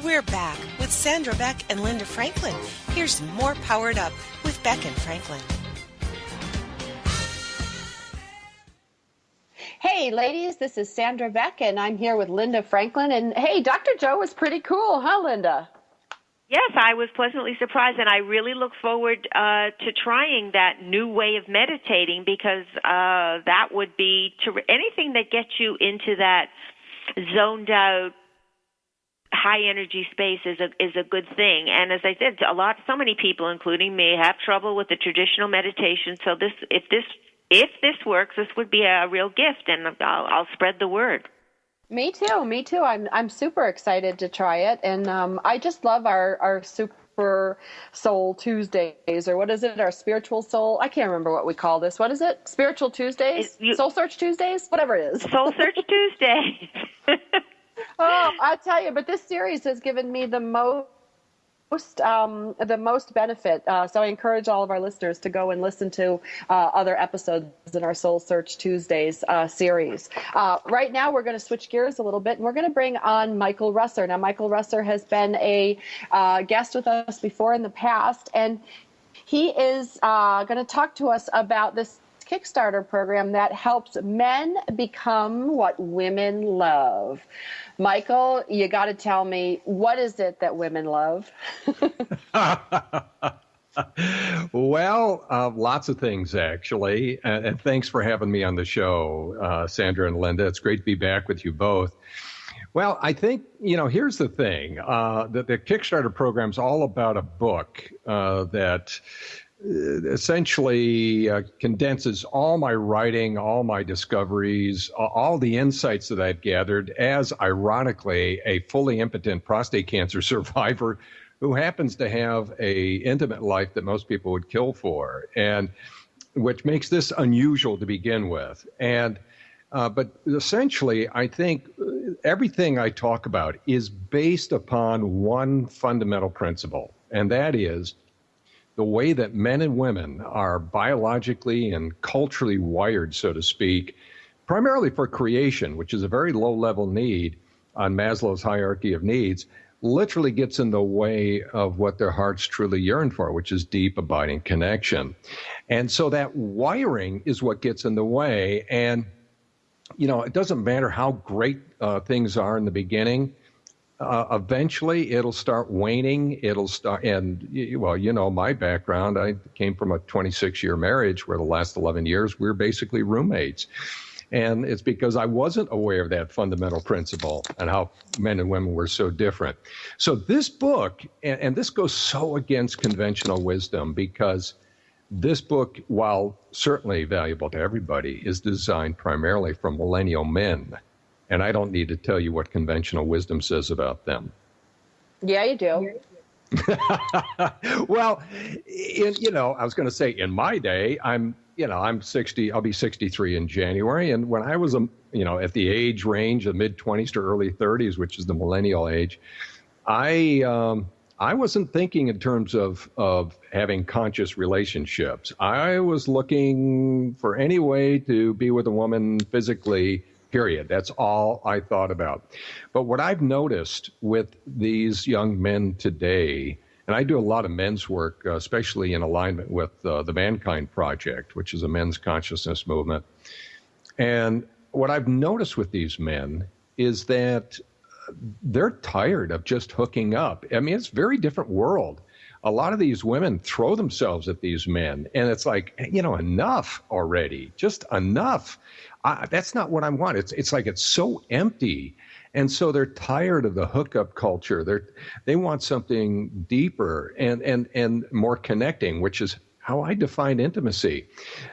We're back with Sandra Beck and Linda Franklin. Here's more Powered Up with Beck and Franklin. Hey, ladies, this is Sandra Beck, and I'm here with Linda Franklin. And hey, Dr. Joe was pretty cool, huh, Linda? Yes, I was pleasantly surprised, and I really look forward to trying that new way of meditating, because that would be anything that gets you into that zoned out, high energy space is a good thing. And as I said, so many people, including me, have trouble with the traditional meditation. So if this works, this would be a real gift, and I'll spread the word. Me too. I'm super excited to try it, and I just love our Super Soul Tuesdays, or what is it? Our Spiritual Soul. I can't remember what we call this. What is it? Spiritual Tuesdays? Soul Search Tuesdays? Whatever it is. Soul Search Tuesdays. Oh, I tell you, but this series has given me the most benefit. So I encourage all of our listeners to go and listen to other episodes in our Soul Search Tuesdays series. Right now, we're going to switch gears a little bit, and we're going to bring on Michael Russer. Now, Michael Russer has been a guest with us before in the past, and he is going to talk to us about this Kickstarter program that helps men become what women love. Michael, you got to tell me, what is it that women love? Well, lots of things, actually. And thanks for having me on the show, Sandra and Linda. It's great to be back with you both. Well, I think, here's the thing. The Kickstarter program is all about a book that essentially condenses all my writing, all my discoveries, all the insights that I've gathered as, ironically, a fully impotent prostate cancer survivor who happens to have a intimate life that most people would kill for, and which makes this unusual to begin with. And but essentially, I think everything I talk about is based upon one fundamental principle, and that is the way that men and women are biologically and culturally wired, so to speak, primarily for creation, which is a very low-level need on Maslow's hierarchy of needs, literally gets in the way of what their hearts truly yearn for, which is deep, abiding connection. And so that wiring is what gets in the way. And, it doesn't matter how great things are in the beginning. Eventually, it'll start waning. My background, I came from a 26-year marriage where the last 11 years we were basically roommates. And it's because I wasn't aware of that fundamental principle and how men and women were so different. So this book, and this goes so against conventional wisdom, because this book, while certainly valuable to everybody, is designed primarily for millennial men. And I don't need to tell you what conventional wisdom says about them. Yeah, you do. Well, I was going to say, in my day, I'm 60, I'll be 63 in January. And when I was, at the age range of mid-20s to early 30s, which is the millennial age, I wasn't thinking in terms of having conscious relationships. I was looking for any way to be with a woman physically, period. That's all I thought about. But what I've noticed with these young men today, and I do a lot of men's work, especially in alignment with the Mankind Project, which is a men's consciousness movement. And what I've noticed with these men is that they're tired of just hooking up. I mean, it's a very different world. a lot of these women throw themselves at these men, and it's like, enough already, just enough. That's not what I want. It's like it's so empty. And so they're tired of the hookup culture. They want something deeper and more connecting, which is how I define intimacy.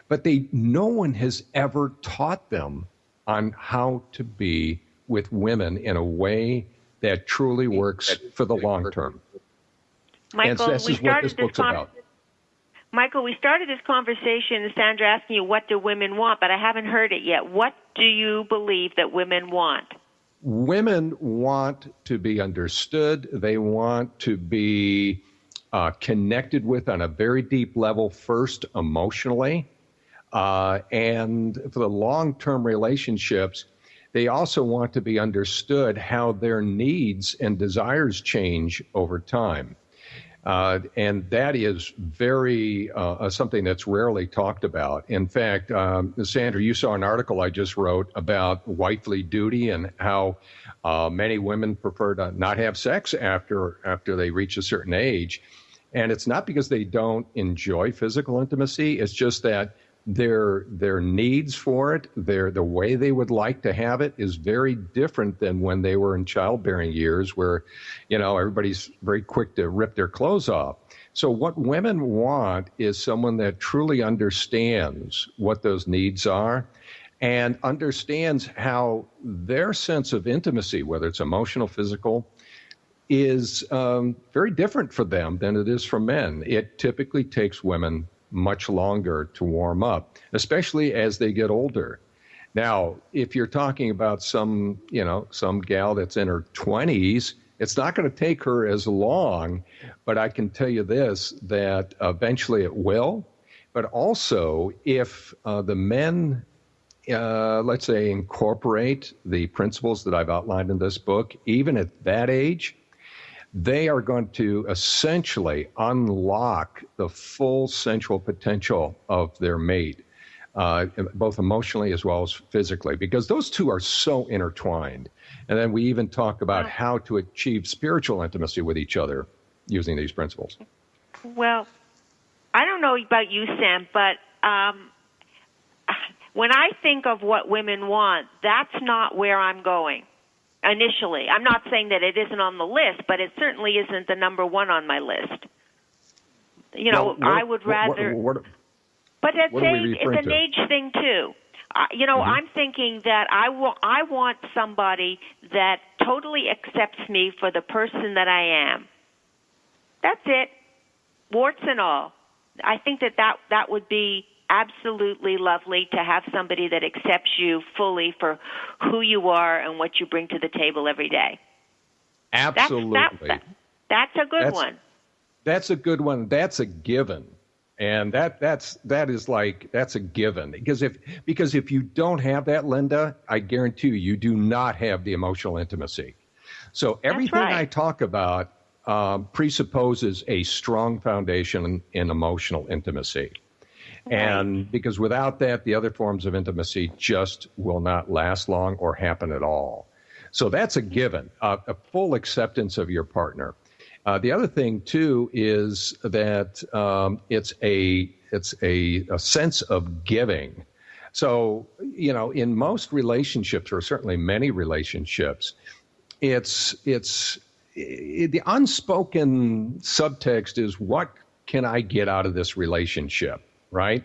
But no one has ever taught them on how to be with women in a way that truly works for the long term. Michael, and so this is what this book's about. Michael, we started this conversation, Sandra asking you, what do women want? But I haven't heard it yet. What do you believe that women want? Women want to be understood. They want to be connected with on a very deep level, first emotionally. And for the long-term relationships, they also want to be understood how their needs and desires change over time. And that is very something that's rarely talked about. In fact, Sandra, you saw an article I just wrote about wifely duty and how many women prefer to not have sex after they reach a certain age. And it's not because they don't enjoy physical intimacy. It's just that their needs for it, the way they would like to have it is very different than when they were in childbearing years where, everybody's very quick to rip their clothes off. So what women want is someone that truly understands what those needs are and understands how their sense of intimacy, whether it's emotional, physical, is very different for them than it is for men. It typically takes women much longer to warm up, especially as they get older. Now, if you're talking about some gal that's in her 20s, it's not going to take her as long, but I can tell you this, that eventually it will. But also, if the men, let's say, incorporate the principles that I've outlined in this book, even at that age, they are going to essentially unlock the full sensual potential of their mate, both emotionally as well as physically, because those two are so intertwined. And then we even talk about how to achieve spiritual intimacy with each other using these principles. Well, I don't know about you, Sam, but when I think of what women want, that's not where I'm going. Initially, I'm not saying that it isn't on the list, but it certainly isn't the number one on my list. I would rather. But it's an age thing too. I'm thinking that I want somebody that totally accepts me for the person that I am. That's it, warts and all. I think that would be absolutely lovely to have somebody that accepts you fully for who you are and what you bring to the table every day. Absolutely. That's a good one. That's a good one. That's a given. And that's a given. Because if you don't have that, Linda, I guarantee you do not have the emotional intimacy. So everything I talk about presupposes a strong foundation in emotional intimacy. And because without that, the other forms of intimacy just will not last long or happen at all. So that's a given, a full acceptance of your partner. The other thing, too, is that it's a sense of giving. So, in most relationships, or certainly many relationships, it's the unspoken subtext is, what can I get out of this relationship? Right?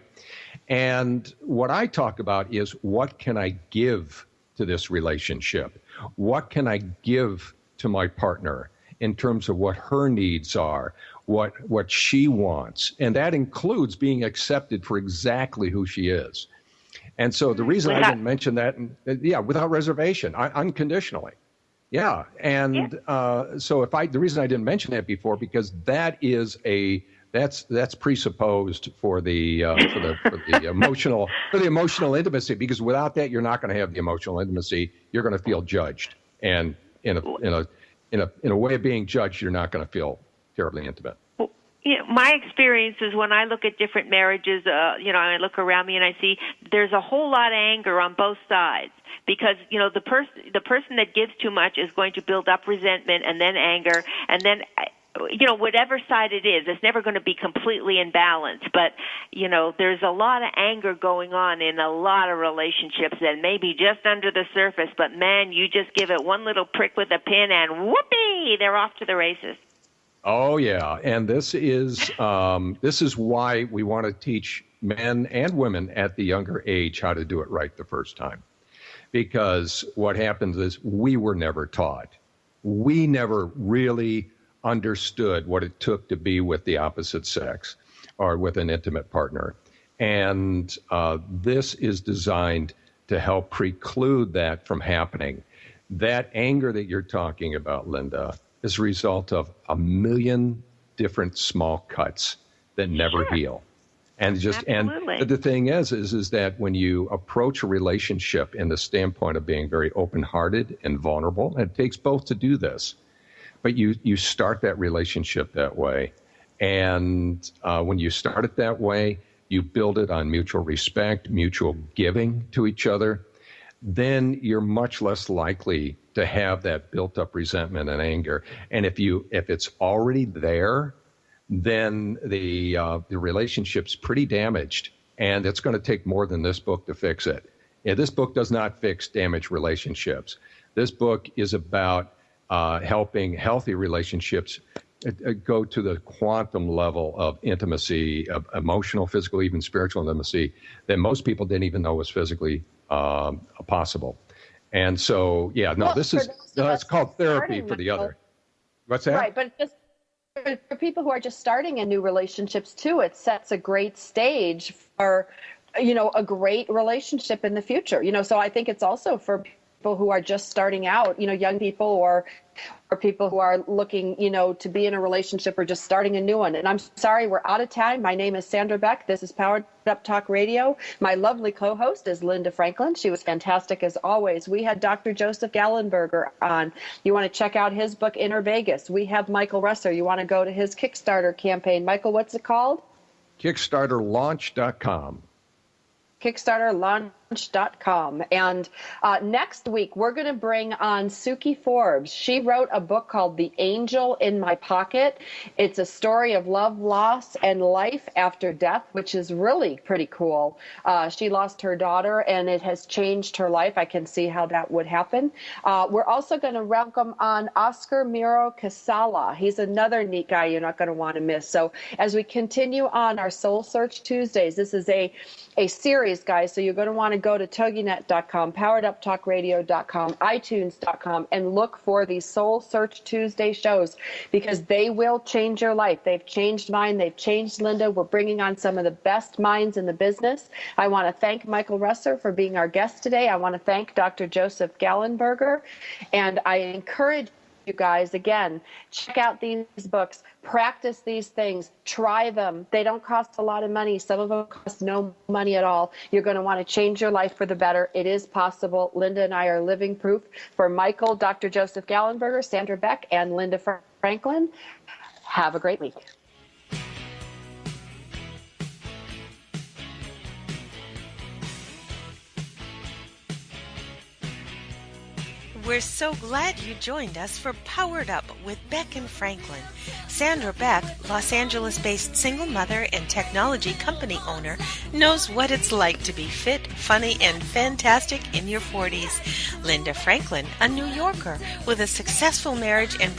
And what I talk about is, what can I give to this relationship? What can I give to my partner in terms of what her needs are, what she wants? And that includes being accepted for exactly who she is. And so the reason I didn't mention that, without reservation, unconditionally. Yeah. And so the reason I didn't mention that before, because that is that's presupposed for the emotional intimacy, because without that, you're not going to have the emotional intimacy. You're going to feel judged, and in a way of being judged, you're not going to feel terribly intimate. Well, my experience is when I look at different marriages, I look around me and I see there's a whole lot of anger on both sides, because the person that gives too much is going to build up resentment and then anger, and then whatever side it is, it's never going to be completely in balance. But, there's a lot of anger going on in a lot of relationships that may be just under the surface. But, man, you just give it one little prick with a pin and whoopee, they're off to the races. Oh, yeah. And this is why we want to teach men and women at the younger age how to do it right the first time. Because what happens is we were never taught. We never really understood what it took to be with the opposite sex or with an intimate partner. And this is designed to help preclude that from happening. That anger that you're talking about, Linda, is a result of a million different small cuts that never heal. And the thing is that when you approach a relationship in the standpoint of being very open-hearted and vulnerable, and it takes both to do this, but you start that relationship that way. And when you start it that way, you build it on mutual respect, mutual giving to each other, then you're much less likely to have that built-up resentment and anger. And if it's already there, then the relationship's pretty damaged, and it's going to take more than this book to fix it. Yeah, this book does not fix damaged relationships. This book is about helping healthy relationships go to the quantum level of intimacy, of emotional, physical, even spiritual intimacy that most people didn't even know was physically possible. And so, it's called therapy for the other. What's that? Right, but just for people who are just starting in new relationships too, it sets a great stage for, a great relationship in the future. So I think it's also for people who are just starting out, young people or people who are looking, to be in a relationship or just starting a new one. And I'm sorry, we're out of time. My name is Sandra Beck. This is Powered Up Talk Radio. My lovely co-host is Linda Franklin. She was fantastic as always. We had Dr. Joseph Gallenberger on. You want to check out his book, InnerVegas. We have Michael Resser. You want to go to his Kickstarter campaign. Michael, what's it called? KickstarterLaunch.com. KickstarterLaunch.com. And next week, we're going to bring on Suki Forbes. She wrote a book called The Angel in My Pocket. It's a story of love, loss, and life after death, which is really pretty cool. She lost her daughter, and it has changed her life. I can see how that would happen. We're also going to welcome on Oscar Miro Casala. He's another neat guy you're not going to want to miss. So as we continue on our Soul Search Tuesdays, this is a series, guys, so you're going to want to go to toginet.com, powereduptalkradio.com, itunes.com, and look for these Soul Search Tuesday shows because they will change your life. They've changed mine. They've changed Linda. We're bringing on some of the best minds in the business. I want to thank Michael Resser for being our guest today. I want to thank Dr. Joseph Gallenberger, and I encourage you guys, again, check out these books, practice these things, try them. They don't cost a lot of money. Some of them cost no money at all. You're going to want to change your life for the better. It is possible. Linda and I are living proof. For Michael, Dr. Joseph Gallenberger, Sandra Beck, and Linda Franklin, have a great week. We're so glad you joined us for Powered Up with Beck and Franklin. Sandra Beck, Los Angeles-based single mother and technology company owner, knows what it's like to be fit, funny, and fantastic in your 40s. Linda Franklin, a New Yorker with a successful marriage and